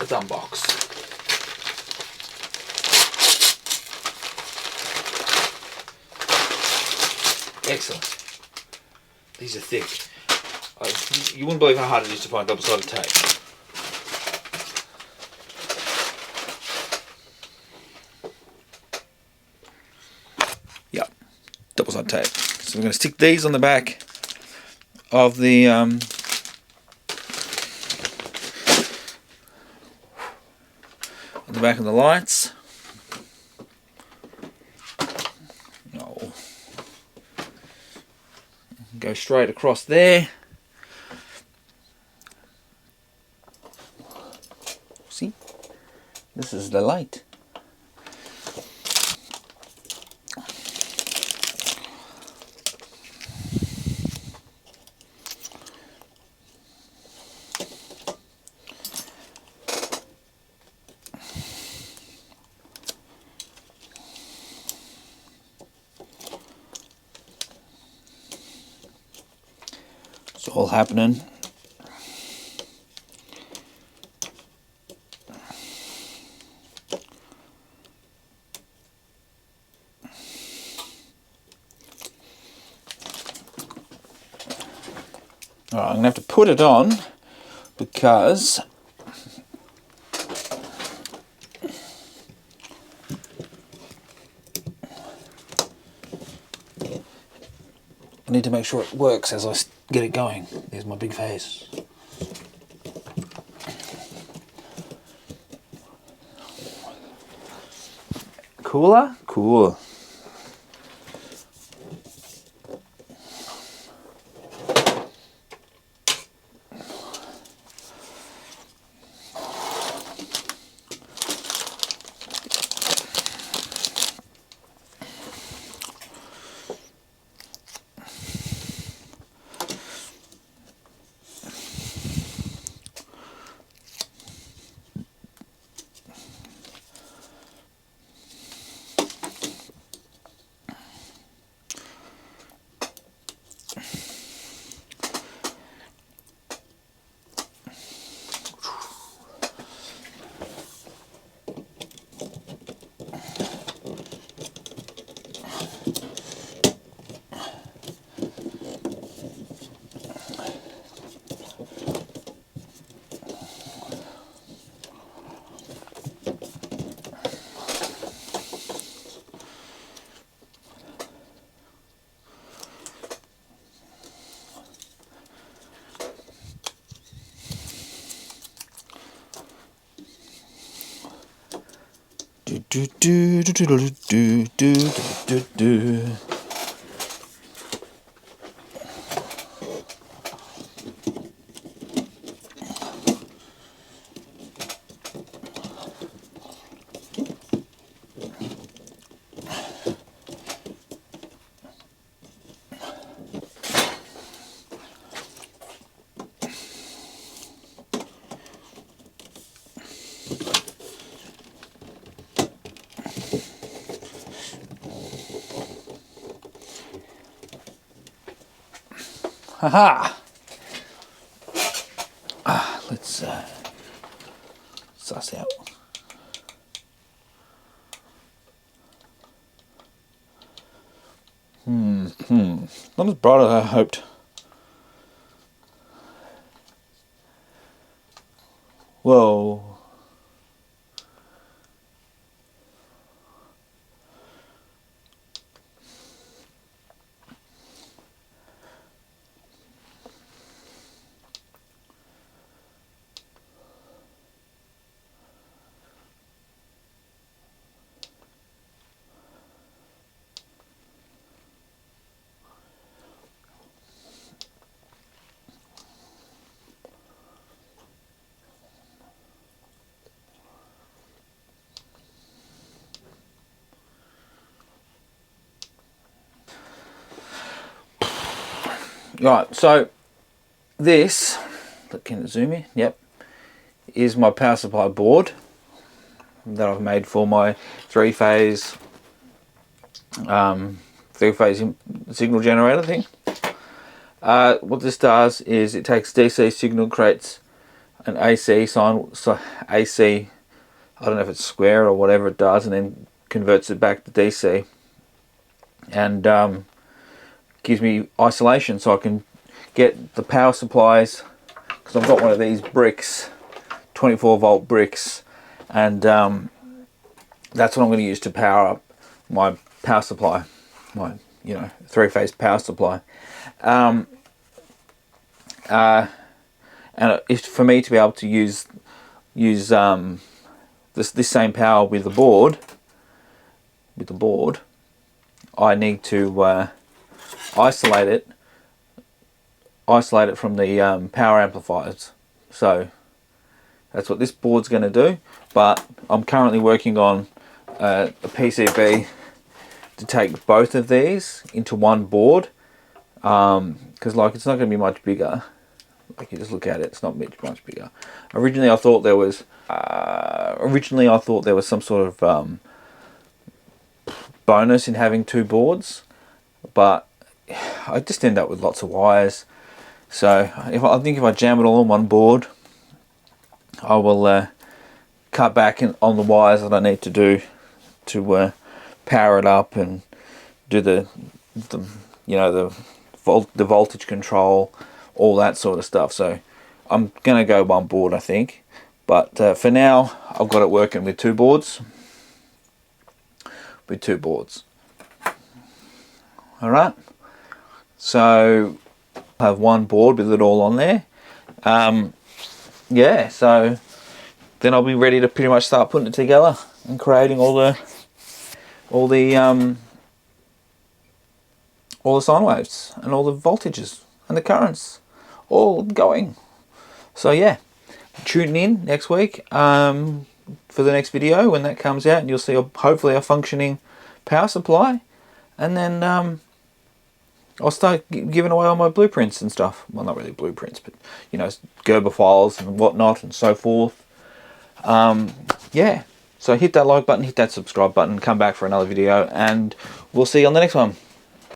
Let's unbox. Excellent. These are thick. You wouldn't believe how hard it is to find double-sided tape. Yep, double-sided tape. So we're going to stick these on the back of the on the back of the lights. Oh. Go straight across there. See? This is the light. It's all happening. Alright, I'm going to have to put it on because I need to make sure it works as I get it going. There's my big face. Cooler? Cool. Do do do do do do do do do. Haha! Let's suss out. Not as bright as I hoped. Whoa. Right, so this, can it zoom in? Yep, is my power supply board that I've made for my three-phase signal generator thing. What this does is it takes DC signal, creates an AC sign, so AC, I don't know if it's square or whatever it does, and then converts it back to DC, and gives me isolation, so I can get the power supplies, because I've got one of these bricks, 24 volt bricks, and that's what I'm going to use to power up my power supply, my 3-phase power supply. And if for me to be able to use this same power with the board, I need to isolate it from the power amplifiers. So that's what this board's going to do. But I'm currently working on a PCB to take both of these into one board, because like it's not going to be much bigger. Like, you just look at it, it's not much bigger. Originally I thought there was some sort of bonus in having two boards, but I just end up with lots of wires. So I think if I jam it all on one board, I will cut back on the wires that I need to do to power it up and do the voltage control, all that sort of stuff. So I'm gonna go one board, I think, but for now I've got it working with two boards. All right, so I have one board with it all on there. Yeah, so then I'll be ready to pretty much start putting it together and creating all the sine waves and all the voltages and the currents all going. So yeah, tune in next week for the next video when that comes out, and you'll see hopefully a functioning power supply, and then I'll start giving away all my blueprints and stuff. Well, not really blueprints, but Gerber files and whatnot and so forth. Yeah, so hit that like button, hit that subscribe button, come back for another video, and we'll see you on the next one.